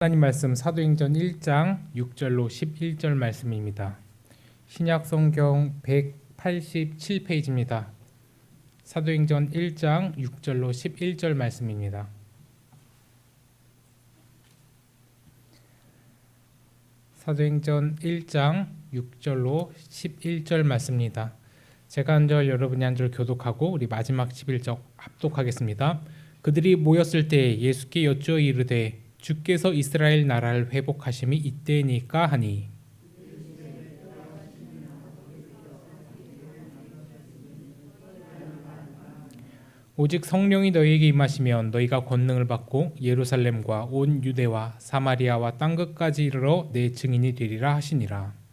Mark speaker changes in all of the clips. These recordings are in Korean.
Speaker 1: 하나님 말씀 사도행전 1장 6절로 11절 말씀입니다. 신약 성경 187페이지입니다. 사도행전 1장 6절로 11절 말씀입니다. 사도행전 1장 6절로 11절 말씀입니다. 제가 한 절 여러분이 한 절 교독하고 우리 마지막 11절 합독하겠습니다. 그들이 모였을 때 예수께 여쭈어 이르되 주께서 이스라엘 나라를 회복하심이 이때니까 하니 오직 성령이 너희에게 임하시면 너희가 권능을 받고 예루살렘과 온 유대와 사마리아와 땅 끝까지 이르러 내 증인이 되리라 하시니라.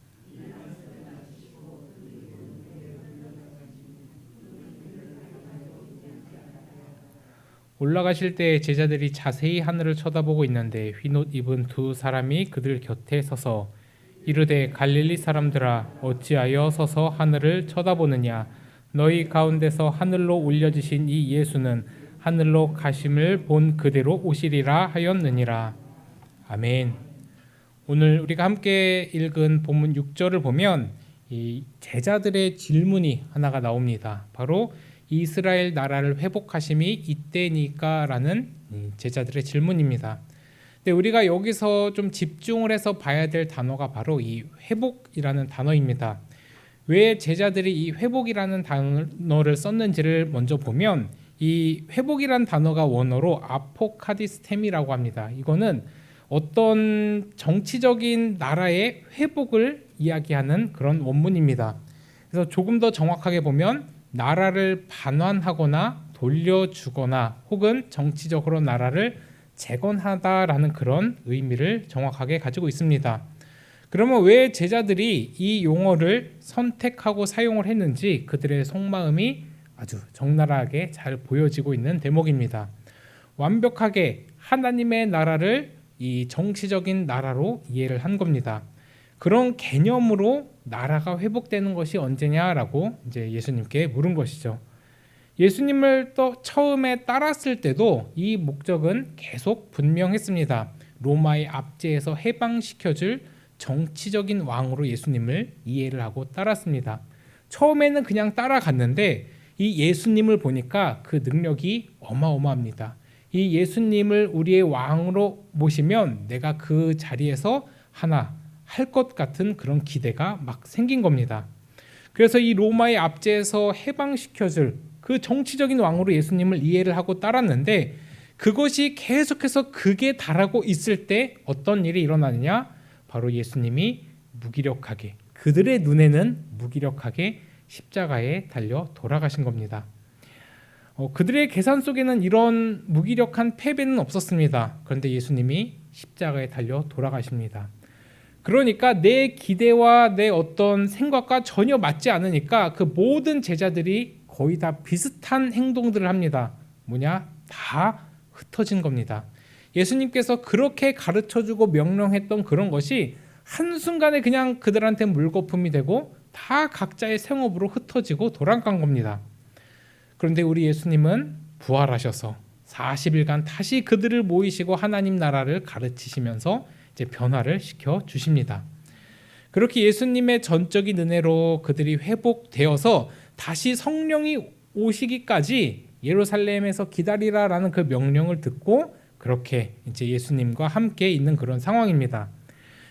Speaker 1: 올라가실 때 제자들이 자세히 하늘을 쳐다보고 있는데 흰옷 입은 두 사람이 그들 곁에 서서 이르되 갈릴리 사람들아 어찌하여 서서 하늘을 쳐다보느냐 너희 가운데서 하늘로 올려지신 이 예수는 하늘로 가심을 본 그대로 오시리라 하였느니라. 아멘. 오늘 우리가 함께 읽은 본문 6절을 보면 이 제자들의 질문이 하나가 나옵니다. 바로 이스라엘 나라를 회복하심이 이때니까 라는 제자들의 질문입니다. 근데 우리가 여기서 좀 집중을 해서 봐야 될 단어가 바로 이 회복이라는 단어입니다. 왜 제자들이 이 회복이라는 단어를 썼는지를 먼저 보면 이 회복이라는 단어가 원어로 아포카디스템이라고 합니다. 이거는 어떤 정치적인 나라의 회복을 이야기하는 그런 원문입니다. 그래서 조금 더 정확하게 보면 나라를 반환하거나 돌려주거나 혹은 정치적으로 나라를 재건하다라는 그런 의미를 정확하게 가지고 있습니다. 그러면 왜 제자들이 이 용어를 선택하고 사용을 했는지 그들의 속마음이 아주 적나라하게 잘 보여지고 있는 대목입니다. 완벽하게 하나님의 나라를 이 정치적인 나라로 이해를 한 겁니다. 그런 개념으로 나라가 회복되는 것이 언제냐라고 이제 예수님께 물은 것이죠. 예수님을 또 처음에 따랐을 때도 이 목적은 계속 분명했습니다. 로마의 압제에서 해방시켜줄 정치적인 왕으로 예수님을 이해를 하고 따랐습니다. 처음에는 그냥 따라갔는데 이 예수님을 보니까 그 능력이 어마어마합니다. 이 예수님을 우리의 왕으로 모시면 내가 그 자리에서 하나 할 것 같은 그런 기대가 막 생긴 겁니다. 그래서 이 로마의 압제에서 해방시켜줄 그 정치적인 왕으로 예수님을 이해를 하고 따랐는데 그것이 계속해서 극에 달하고 있을 때 어떤 일이 일어나느냐? 바로 예수님이 무기력하게 그들의 눈에는 무기력하게 십자가에 달려 돌아가신 겁니다. 그들의 계산 속에는 이런 무기력한 패배는 없었습니다. 그런데 예수님이 십자가에 달려 돌아가십니다. 그러니까 내 기대와 내 어떤 생각과 전혀 맞지 않으니까 그 모든 제자들이 거의 다 비슷한 행동들을 합니다. 뭐냐? 다 흩어진 겁니다. 예수님께서 그렇게 가르쳐주고 명령했던 그런 것이 한순간에 그냥 그들한테 물거품이 되고 다 각자의 생업으로 흩어지고 돌아간 겁니다. 그런데 우리 예수님은 부활하셔서 40일간 다시 그들을 모이시고 하나님 나라를 가르치시면서 이제 변화를 시켜 주십니다. 그렇게 예수님의 전적인 은혜로 그들이 회복되어서 다시 성령이 오시기까지 예루살렘에서 기다리라라는 그 명령을 듣고 그렇게 이제 예수님과 함께 있는 그런 상황입니다.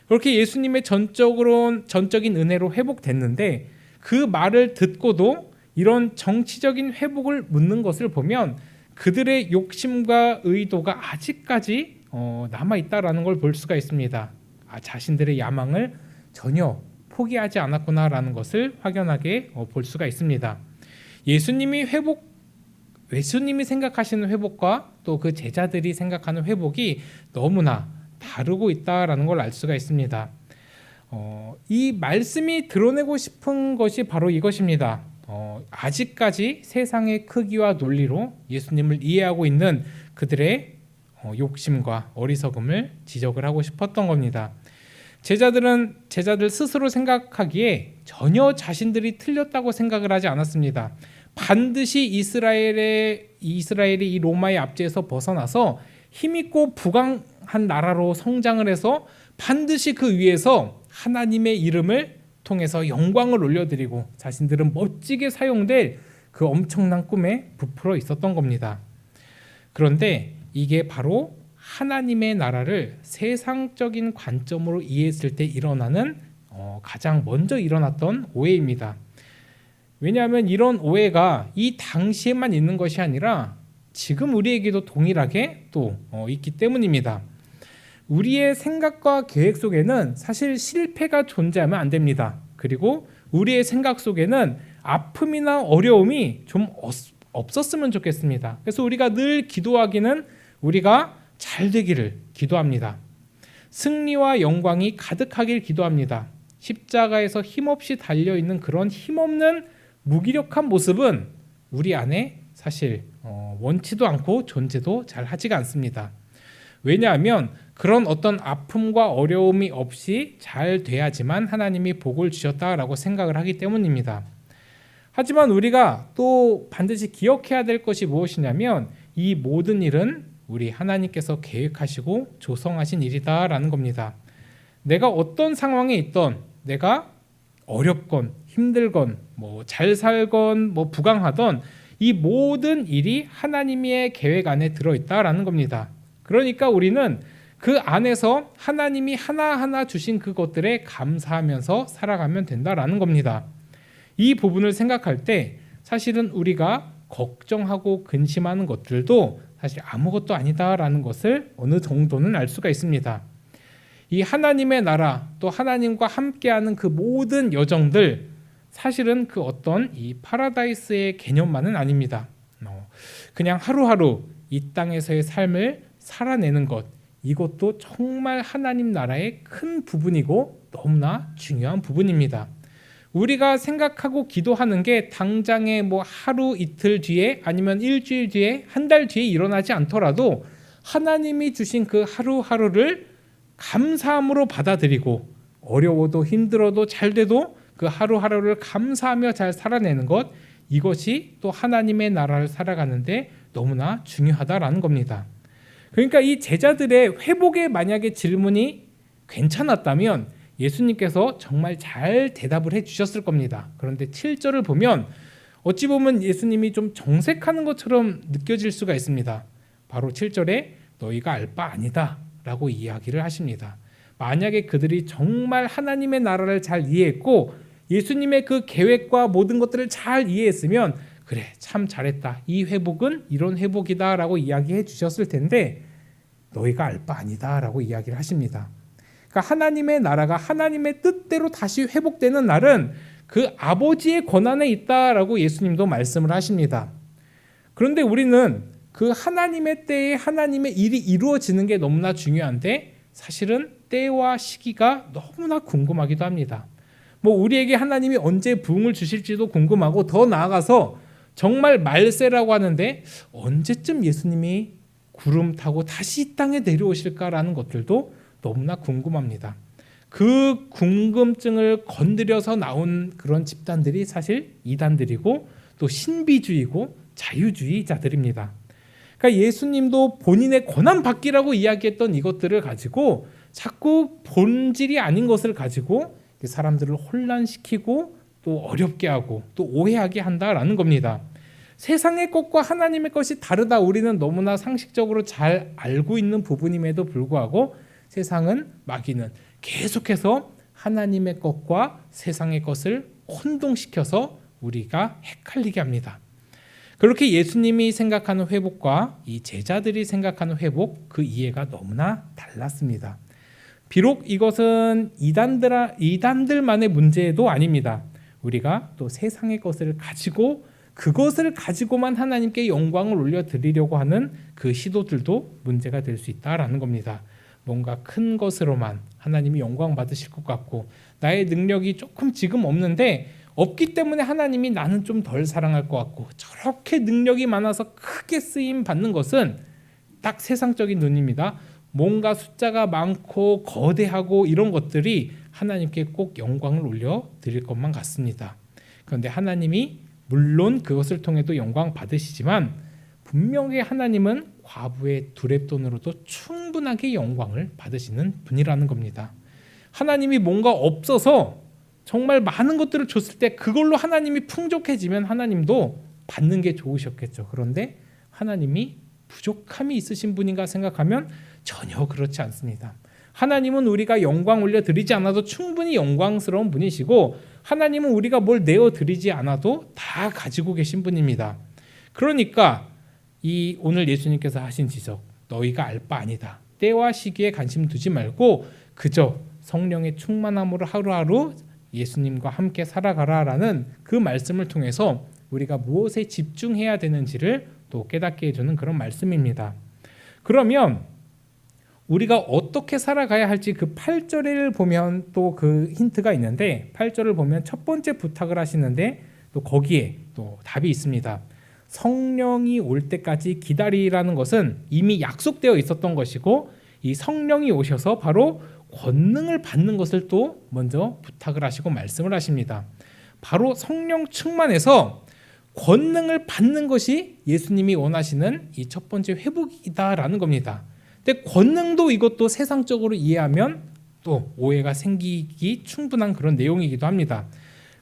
Speaker 1: 그렇게 예수님의 전적인 은혜로 회복됐는데 그 말을 듣고도 이런 정치적인 회복을 묻는 것을 보면 그들의 욕심과 의도가 아직까지 남아있다라는 걸 볼 수가 있습니다. 자신들의 야망을 전혀 포기하지 않았구나라는 것을 확연하게 볼 수가 있습니다. 예수님이 생각하시는 회복과 또 그 제자들이 생각하는 회복이 너무나 다르고 있다라는 걸 알 수가 있습니다. 이 말씀이 드러내고 싶은 것이 바로 이것입니다. 아직까지 세상의 크기와 논리로 예수님을 이해하고 있는 그들의 욕심과 어리석음을 지적을 하고 싶었던 겁니다. 제자들 스스로 생각하기에 전혀 자신들이 틀렸다고 생각을 하지 않았습니다. 반드시 이스라엘이 이 로마의 압제에서 벗어나서 힘있고 부강한 나라로 성장을 해서 반드시 그 위에서 하나님의 이름을 통해서 영광을 올려드리고 자신들은 멋지게 사용될 그 엄청난 꿈에 부풀어 있었던 겁니다. 그런데 이게 바로 하나님의 나라를 세상적인 관점으로 이해했을 때 일어나는 가장 먼저 일어났던 오해입니다. 왜냐하면 이런 오해가 이 당시에만 있는 것이 아니라 지금 우리에게도 동일하게 또 있기 때문입니다. 우리의 생각과 계획 속에는 사실 실패가 존재하면 안 됩니다. 그리고 우리의 생각 속에는 아픔이나 어려움이 좀 없었으면 좋겠습니다. 그래서 우리가 늘 기도하기는 우리가 잘 되기를 기도합니다. 승리와 영광이 가득하길 기도합니다. 십자가에서 힘없이 달려있는 그런 힘없는 무기력한 모습은 우리 안에 사실 원치도 않고 존재도 잘 하지가 않습니다. 왜냐하면 그런 어떤 아픔과 어려움이 없이 잘 돼야지만 하나님이 복을 주셨다라고 생각을 하기 때문입니다. 하지만 우리가 또 반드시 기억해야 될 것이 무엇이냐면 이 모든 일은 우리 하나님께서 계획하시고 조성하신 일이다라는 겁니다. 내가 어떤 상황에 있던, 내가 어렵건 힘들건 잘 살건 부강하던 이 모든 일이 하나님의 계획 안에 들어있다라는 겁니다. 그러니까 우리는 그 안에서 하나님이 하나하나 주신 그것들에 감사하면서 살아가면 된다라는 겁니다. 이 부분을 생각할 때 사실은 우리가 걱정하고 근심하는 것들도 사실 아무것도 아니다라는 것을 어느 정도는 알 수가 있습니다. 이 하나님의 나라 또 하나님과 함께하는 그 모든 여정들 사실은 그 어떤 이 파라다이스의 개념만은 아닙니다. 그냥 하루하루 이 땅에서의 삶을 살아내는 것, 이것도 정말 하나님 나라의 큰 부분이고 너무나 중요한 부분입니다. 우리가 생각하고 기도하는 게 당장에 하루 이틀 뒤에 아니면 일주일 뒤에 한 달 뒤에 일어나지 않더라도 하나님이 주신 그 하루하루를 감사함으로 받아들이고 어려워도 힘들어도 잘 돼도 그 하루하루를 감사하며 잘 살아내는 것, 이것이 또 하나님의 나라를 살아가는데 너무나 중요하다라는 겁니다. 그러니까 이 제자들의 회복에 만약에 질문이 괜찮았다면 예수님께서 정말 잘 대답을 해주셨을 겁니다. 그런데 7절을 보면 어찌 보면 예수님이 좀 정색하는 것처럼 느껴질 수가 있습니다. 바로 7절에 너희가 알 바 아니다 라고 이야기를 하십니다. 만약에 그들이 정말 하나님의 나라를 잘 이해했고 예수님의 그 계획과 모든 것들을 잘 이해했으면 그래 참 잘했다, 이 회복은 이런 회복이다 라고 이야기해 주셨을 텐데 너희가 알 바 아니다 라고 이야기를 하십니다. 그러니까 하나님의 나라가 하나님의 뜻대로 다시 회복되는 날은 그 아버지의 권한에 있다라고 예수님도 말씀을 하십니다. 그런데 우리는 그 하나님의 때에 하나님의 일이 이루어지는 게 너무나 중요한데 사실은 때와 시기가 너무나 궁금하기도 합니다. 우리에게 하나님이 언제 부흥을 주실지도 궁금하고 더 나아가서 정말 말세라고 하는데 언제쯤 예수님이 구름 타고 다시 이 땅에 내려오실까라는 것들도 너무나 궁금합니다. 그 궁금증을 건드려서 나온 그런 집단들이 사실 이단들이고 또 신비주의고 자유주의자들입니다. 그러니까 예수님도 본인의 권한 받기라고 이야기했던 이것들을 가지고 자꾸 본질이 아닌 것을 가지고 사람들을 혼란시키고 또 어렵게 하고 또 오해하게 한다라는 겁니다. 세상의 것과 하나님의 것이 다르다, 우리는 너무나 상식적으로 잘 알고 있는 부분임에도 불구하고 세상은, 마귀는 계속해서 하나님의 것과 세상의 것을 혼동시켜서 우리가 헷갈리게 합니다. 그렇게 예수님이 생각하는 회복과 이 제자들이 생각하는 회복, 그 이해가 너무나 달랐습니다. 비록 이것은 이단들만의 문제도 아닙니다. 우리가 또 세상의 것을 가지고 그것을 가지고만 하나님께 영광을 올려드리려고 하는 그 시도들도 문제가 될 수 있다라는 겁니다. 뭔가 큰 것으로만 하나님이 영광 받으실 것 같고 나의 능력이 조금 지금 없기 때문에 하나님이 나는 좀 덜 사랑할 것 같고, 저렇게 능력이 많아서 크게 쓰임 받는 것은 딱 세상적인 눈입니다. 뭔가 숫자가 많고 거대하고 이런 것들이 하나님께 꼭 영광을 올려 드릴 것만 같습니다. 그런데 하나님이 물론 그것을 통해도 영광 받으시지만 분명히 하나님은 과부의 두렙돈으로도 충분하게 영광을 받으시는 분이라는 겁니다. 하나님이 뭔가 없어서 정말 많은 것들을 줬을 때 그걸로 하나님이 풍족해지면 하나님도 받는 게 좋으셨겠죠. 그런데 하나님이 부족함이 있으신 분인가 생각하면 전혀 그렇지 않습니다. 하나님은 우리가 영광 올려드리지 않아도 충분히 영광스러운 분이시고 하나님은 우리가 뭘 내어드리지 않아도 다 가지고 계신 분입니다. 그러니까 이 오늘 예수님께서 하신 지적, 너희가 알 바 아니다. 때와 시기에 관심 두지 말고 그저 성령의 충만함으로 하루하루 예수님과 함께 살아가라라는 그 말씀을 통해서 우리가 무엇에 집중해야 되는지를 또 깨닫게 해주는 그런 말씀입니다. 그러면 우리가 어떻게 살아가야 할지 그 8절을 보면 또 그 힌트가 있는데 8절을 보면 첫 번째 부탁을 하시는데 또 거기에 또 답이 있습니다. 성령이 올 때까지 기다리라는 것은 이미 약속되어 있었던 것이고 이 성령이 오셔서 바로 권능을 받는 것을 또 먼저 부탁을 하시고 말씀을 하십니다. 바로 성령 충만해서 권능을 받는 것이 예수님이 원하시는 이 첫 번째 회복이다라는 겁니다. 근데 권능도 이것도 세상적으로 이해하면 또 오해가 생기기 충분한 그런 내용이기도 합니다.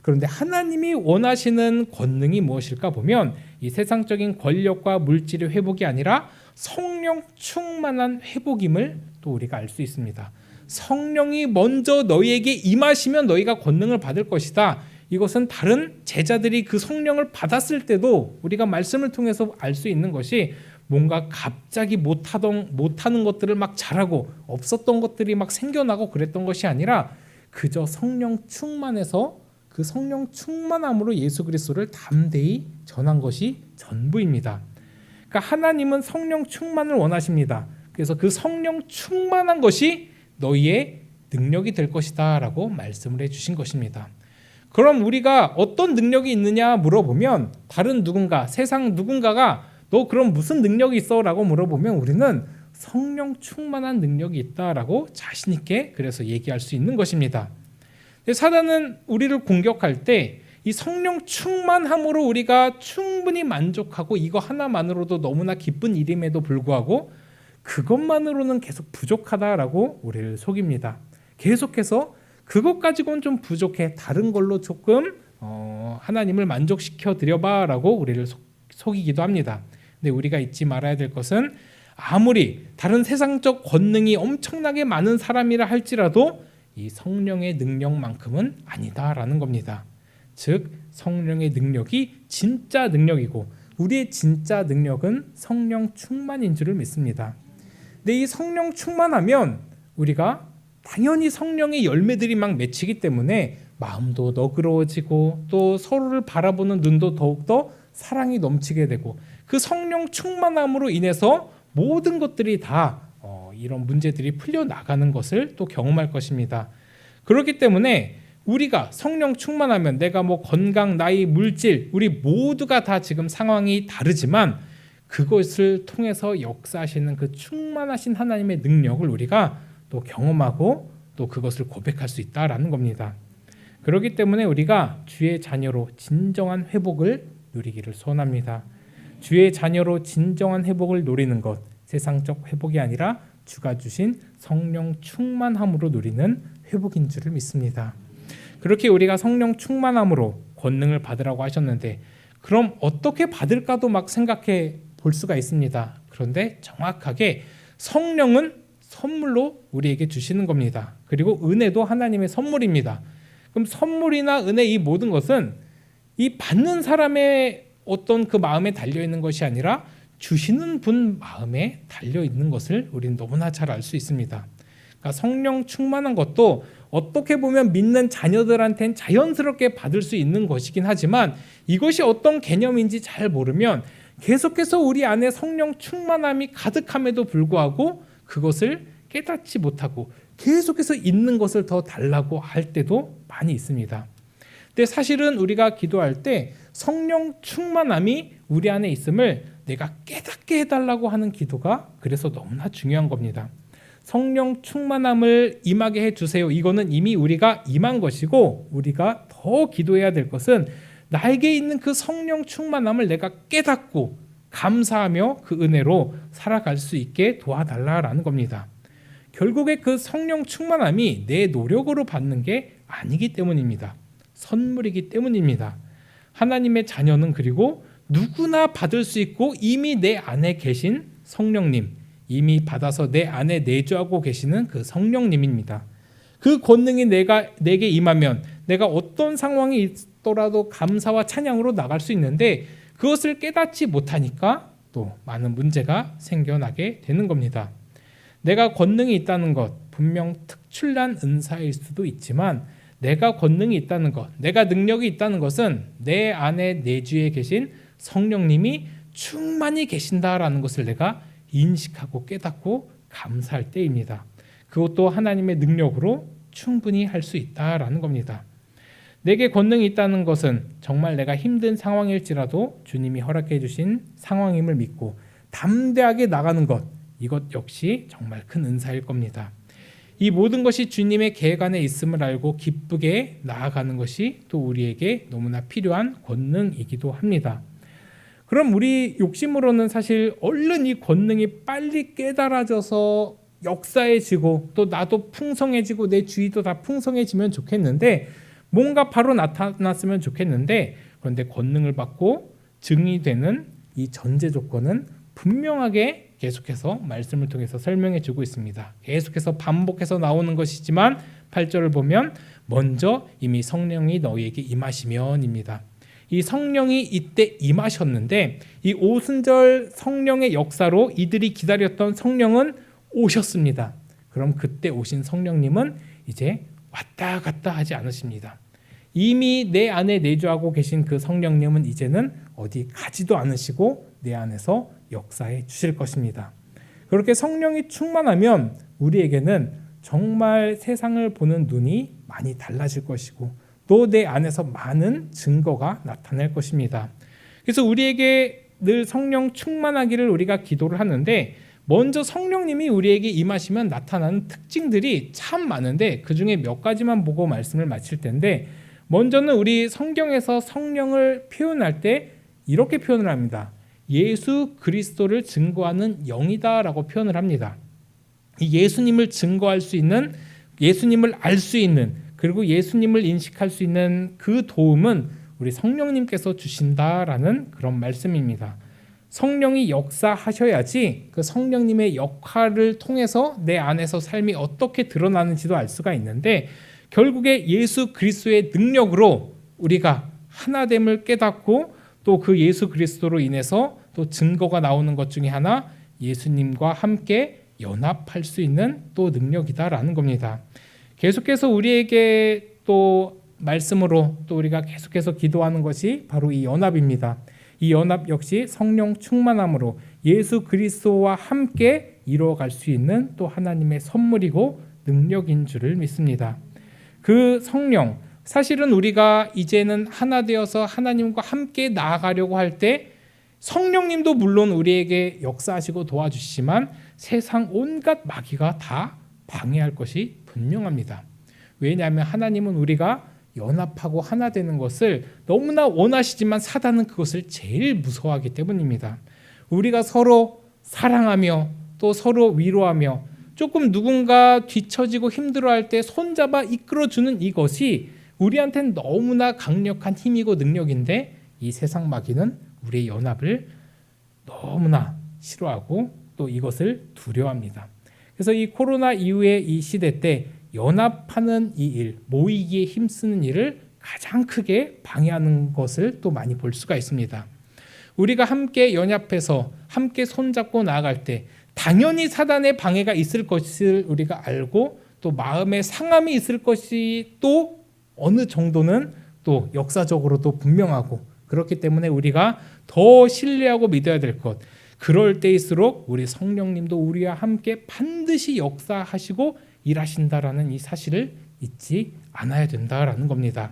Speaker 1: 그런데 하나님이 원하시는 권능이 무엇일까 보면 이 세상적인 권력과 물질의 회복이 아니라 성령 충만한 회복임을 또 우리가 알 수 있습니다. 성령이 먼저 너희에게 임하시면 너희가 권능을 받을 것이다. 이것은 다른 제자들이 그 성령을 받았을 때도 우리가 말씀을 통해서 알 수 있는 것이 뭔가 갑자기 못하는 것들을 막 잘하고 없었던 것들이 막 생겨나고 그랬던 것이 아니라 그저 성령 충만해서 그 성령 충만함으로 예수 그리스도를 담대히 전한 것이 전부입니다. 그러니까 하나님은 성령 충만을 원하십니다. 그래서 그 성령 충만한 것이 너희의 능력이 될 것이다 라고 말씀을 해주신 것입니다. 그럼 우리가 어떤 능력이 있느냐 물어보면 다른 누군가, 세상 누군가가 너 그럼 무슨 능력이 있어? 라고 물어보면 우리는 성령 충만한 능력이 있다라고 자신 있게 그래서 얘기할 수 있는 것입니다. 사단은 우리를 공격할 때 이 성령 충만함으로 우리가 충분히 만족하고 이거 하나만으로도 너무나 기쁜 일임에도 불구하고 그것만으로는 계속 부족하다라고 우리를 속입니다. 계속해서 그것 가지고는 좀 부족해. 다른 걸로 조금 하나님을 만족시켜 드려봐라고 우리를 속이기도 합니다. 근데 우리가 잊지 말아야 될 것은 아무리 다른 세상적 권능이 엄청나게 많은 사람이라 할지라도 이 성령의 능력만큼은 아니다라는 겁니다. 즉 성령의 능력이 진짜 능력이고 우리의 진짜 능력은 성령 충만인 줄을 믿습니다. 근데 이 성령 충만하면 우리가 당연히 성령의 열매들이 막 맺히기 때문에 마음도 너그러워지고 또 서로를 바라보는 눈도 더욱더 사랑이 넘치게 되고 그 성령 충만함으로 인해서 모든 것들이 다 이런 문제들이 풀려나가는 것을 또 경험할 것입니다. 그렇기 때문에 우리가 성령 충만하면 내가 뭐 건강, 나이, 물질 우리 모두가 다 지금 상황이 다르지만 그것을 통해서 역사하시는 그 충만하신 하나님의 능력을 우리가 또 경험하고 또 그것을 고백할 수 있다라는 겁니다. 그렇기 때문에 우리가 주의 자녀로 진정한 회복을 누리기를 소원합니다. 주의 자녀로 진정한 회복을 누리는 것, 세상적 회복이 아니라 주가 주신 성령 충만함으로 누리는 회복인 줄을 믿습니다. 그렇게 우리가 성령 충만함으로 권능을 받으라고 하셨는데 그럼 어떻게 받을까도 막 생각해 볼 수가 있습니다. 그런데 정확하게 성령은 선물로 우리에게 주시는 겁니다. 그리고 은혜도 하나님의 선물입니다. 그럼 선물이나 은혜 이 모든 것은 이 받는 사람의 어떤 그 마음에 달려있는 것이 아니라 주시는 분 마음에 달려있는 것을 우리는 너무나 잘 알 수 있습니다. 그러니까 성령 충만한 것도 어떻게 보면 믿는 자녀들한테는 자연스럽게 받을 수 있는 것이긴 하지만 이것이 어떤 개념인지 잘 모르면 계속해서 우리 안에 성령 충만함이 가득함에도 불구하고 그것을 깨닫지 못하고 계속해서 있는 것을 더 달라고 할 때도 많이 있습니다. 근데 사실은 우리가 기도할 때 성령 충만함이 우리 안에 있음을 내가 깨닫게 해달라고 하는 기도가 그래서 너무나 중요한 겁니다. 성령 충만함을 임하게 해주세요. 이거는 이미 우리가 임한 것이고 우리가 더 기도해야 될 것은 나에게 있는 그 성령 충만함을 내가 깨닫고 감사하며 그 은혜로 살아갈 수 있게 도와달라라는 겁니다. 결국에 그 성령 충만함이 내 노력으로 받는 게 아니기 때문입니다. 선물이기 때문입니다. 하나님의 자녀는 그리고 누구나 받을 수 있고 이미 내 안에 계신 성령님, 이미 받아서 내 안에 내주하고 계시는 그 성령님입니다. 그 권능이 내게 임하면 내가 어떤 상황이 있더라도 감사와 찬양으로 나갈 수 있는데 그것을 깨닫지 못하니까 또 많은 문제가 생겨나게 되는 겁니다. 내가 권능이 있다는 것, 분명 특출난 은사일 수도 있지만 내가 권능이 있다는 것, 내가 능력이 있다는 것은 내 안에 내주에 계신 성령님이 충만히 계신다라는 것을 내가 인식하고 깨닫고 감사할 때입니다. 그것도 하나님의 능력으로 충분히 할 수 있다라는 겁니다. 내게 권능이 있다는 것은 정말 내가 힘든 상황일지라도 주님이 허락해 주신 상황임을 믿고 담대하게 나가는 것, 이것 역시 정말 큰 은사일 겁니다. 이 모든 것이 주님의 계획 안에 있음을 알고 기쁘게 나아가는 것이 또 우리에게 너무나 필요한 권능이기도 합니다. 그럼 우리 욕심으로는 사실 얼른 이 권능이 빨리 깨달아져서 역사해지고 또 나도 풍성해지고 내 주위도 다 풍성해지면 좋겠는데 뭔가 바로 나타났으면 좋겠는데 그런데 권능을 받고 증이 되는 이 전제 조건은 분명하게 계속해서 말씀을 통해서 설명해 주고 있습니다. 계속해서 반복해서 나오는 것이지만 8절을 보면 먼저 이미 성령이 너희에게 임하시면입니다. 이 성령이 이때 임하셨는데 이 오순절 성령의 역사로 이들이 기다렸던 성령은 오셨습니다. 그럼 그때 오신 성령님은 이제 왔다 갔다 하지 않으십니다. 이미 내 안에 내주하고 계신 그 성령님은 이제는 어디 가지도 않으시고 내 안에서 역사해 주실 것입니다. 그렇게 성령이 충만하면 우리에게는 정말 세상을 보는 눈이 많이 달라질 것이고 또 내 안에서 많은 증거가 나타날 것입니다. 그래서 우리에게 늘 성령 충만하기를 우리가 기도를 하는데 먼저 성령님이 우리에게 임하시면 나타나는 특징들이 참 많은데 그중에 몇 가지만 보고 말씀을 마칠 텐데 먼저는 우리 성경에서 성령을 표현할 때 이렇게 표현을 합니다. 예수 그리스도를 증거하는 영이다라고 표현을 합니다. 이 예수님을 증거할 수 있는, 예수님을 알 수 있는, 그리고 예수님을 인식할 수 있는 그 도움은 우리 성령님께서 주신다라는 그런 말씀입니다. 성령이 역사하셔야지 그 성령님의 역할을 통해서 내 안에서 삶이 어떻게 드러나는지도 알 수가 있는데 결국에 예수 그리스도의 능력으로 우리가 하나됨을 깨닫고 또 그 예수 그리스도로 인해서 또 증거가 나오는 것 중에 하나 예수님과 함께 연합할 수 있는 또 능력이다라는 겁니다. 계속해서 우리에게 또 말씀으로 또 우리가 계속해서 기도하는 것이 바로 이 연합입니다. 이 연합 역시 성령 충만함으로 예수 그리스도와 함께 이루어갈 수 있는 또 하나님의 선물이고 능력인 줄을 믿습니다. 그 성령, 사실은 우리가 이제는 하나 되어서 하나님과 함께 나아가려고 할 때 성령님도 물론 우리에게 역사하시고 도와주시지만 세상 온갖 마귀가 다 방해할 것이 분명합니다. 왜냐하면 하나님은 우리가 연합하고 하나 되는 것을 너무나 원하시지만 사단은 그것을 제일 무서워하기 때문입니다. 우리가 서로 사랑하며 또 서로 위로하며 조금 누군가 뒤처지고 힘들어할 때 손잡아 이끌어주는 이것이 우리한테는 너무나 강력한 힘이고 능력인데 이 세상 마귀는 우리의 연합을 너무나 싫어하고 또 이것을 두려워합니다. 그래서 이 코로나 이후의 이 시대 때 연합하는 이 일, 모이기에 힘쓰는 일을 가장 크게 방해하는 것을 또 많이 볼 수가 있습니다. 우리가 함께 연합해서 함께 손잡고 나아갈 때 당연히 사단의 방해가 있을 것을 우리가 알고 또 마음의 상함이 있을 것이 또 어느 정도는 또 역사적으로도 분명하고 그렇기 때문에 우리가 더 신뢰하고 믿어야 될 것, 그럴 때일수록 우리 성령님도 우리와 함께 반드시 역사하시고 일하신다라는 이 사실을 잊지 않아야 된다라는 겁니다.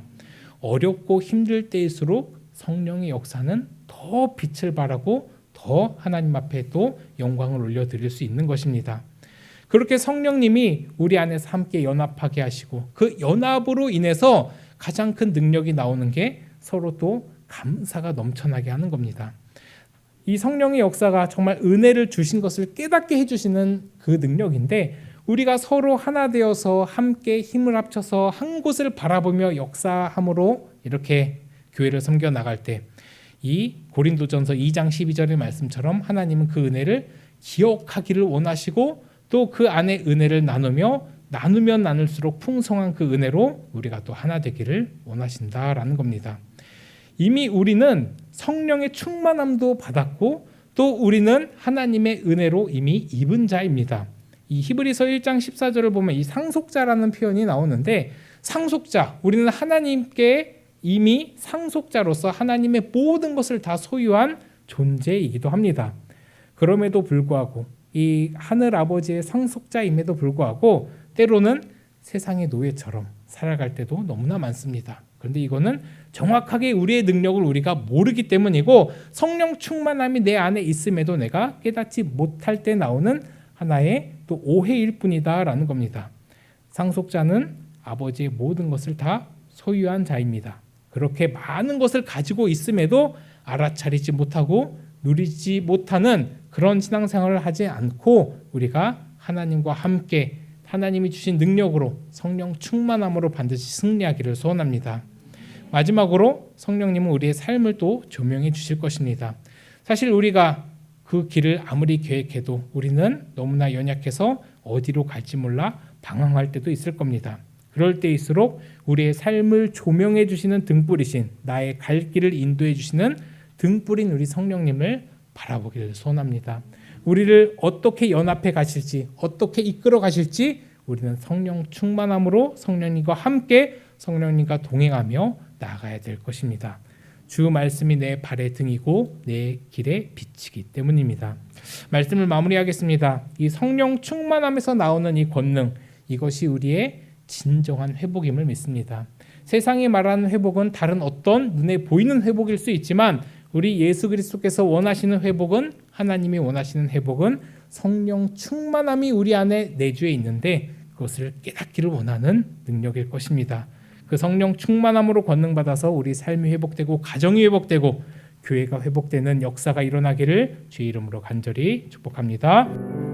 Speaker 1: 어렵고 힘들 때일수록 성령의 역사는 더 빛을 발하고 더 하나님 앞에 또 영광을 올려드릴 수 있는 것입니다. 그렇게 성령님이 우리 안에서 함께 연합하게 하시고 그 연합으로 인해서 가장 큰 능력이 나오는 게 서로 또 감사가 넘쳐나게 하는 겁니다. 이 성령의 역사가 정말 은혜를 주신 것을 깨닫게 해주시는 그 능력인데, 우리가 서로 하나 되어서 함께 힘을 합쳐서 한 곳을 바라보며 역사함으로 이렇게 교회를 섬겨 나갈 때, 이 고린도전서 2장 12절의 말씀처럼 하나님은 그 은혜를 기억하기를 원하시고, 또 그 안에 은혜를 나누면 나눌수록 풍성한 그 은혜로 우리가 또 하나 되기를 원하신다라는 겁니다. 이미 우리는 성령의 충만함도 받았고, 또 우리는 하나님의 은혜로 이미 입은 자입니다. 이 히브리서 1장 14절을 보면 이 상속자라는 표현이 나오는데, 상속자, 우리는 하나님께 이미 상속자로서 하나님의 모든 것을 다 소유한 존재이기도 합니다. 그럼에도 불구하고 이 하늘 아버지의 상속자임에도 불구하고 때로는 세상의 노예처럼 살아갈 때도 너무나 많습니다. 그런데 이거는 정확하게 우리의 능력을 우리가 모르기 때문이고, 성령 충만함이 내 안에 있음에도 내가 깨닫지 못할 때 나오는 하나의 또 오해일 뿐이다라는 겁니다. 상속자는 아버지의 모든 것을 다 소유한 자입니다. 그렇게 많은 것을 가지고 있음에도 알아차리지 못하고 누리지 못하는 그런 신앙생활을 하지 않고, 우리가 하나님과 함께 하나님이 주신 능력으로 성령 충만함으로 반드시 승리하기를 소원합니다. 마지막으로 성령님은 우리의 삶을 또 조명해 주실 것입니다. 사실 우리가 그 길을 아무리 계획해도 우리는 너무나 연약해서 어디로 갈지 몰라 방황할 때도 있을 겁니다. 그럴 때일수록 우리의 삶을 조명해 주시는 등불이신, 나의 갈 길을 인도해 주시는 등불인 우리 성령님을 바라보기를 소원합니다. 우리를 어떻게 연합해 가실지, 어떻게 이끌어 가실지 우리는 성령 충만함으로 성령님과 함께 성령님과 동행하며 나아가야 될 것입니다. 주 말씀이 내 발의 등이고 내 길의 빛이기 때문입니다. 말씀을 마무리하겠습니다. 이 성령 충만함에서 나오는 이 권능, 이것이 우리의 진정한 회복임을 믿습니다. 세상이 말하는 회복은 다른 어떤 눈에 보이는 회복일 수 있지만, 우리 예수 그리스도께서 원하시는 회복은, 하나님이 원하시는 회복은 성령 충만함이 우리 안에 내주에 있는데 그것을 깨닫기를 원하는 능력일 것입니다. 그 성령 충만함으로 권능받아서 우리 삶이 회복되고 가정이 회복되고 교회가 회복되는 역사가 일어나기를 주의 이름으로 간절히 축복합니다.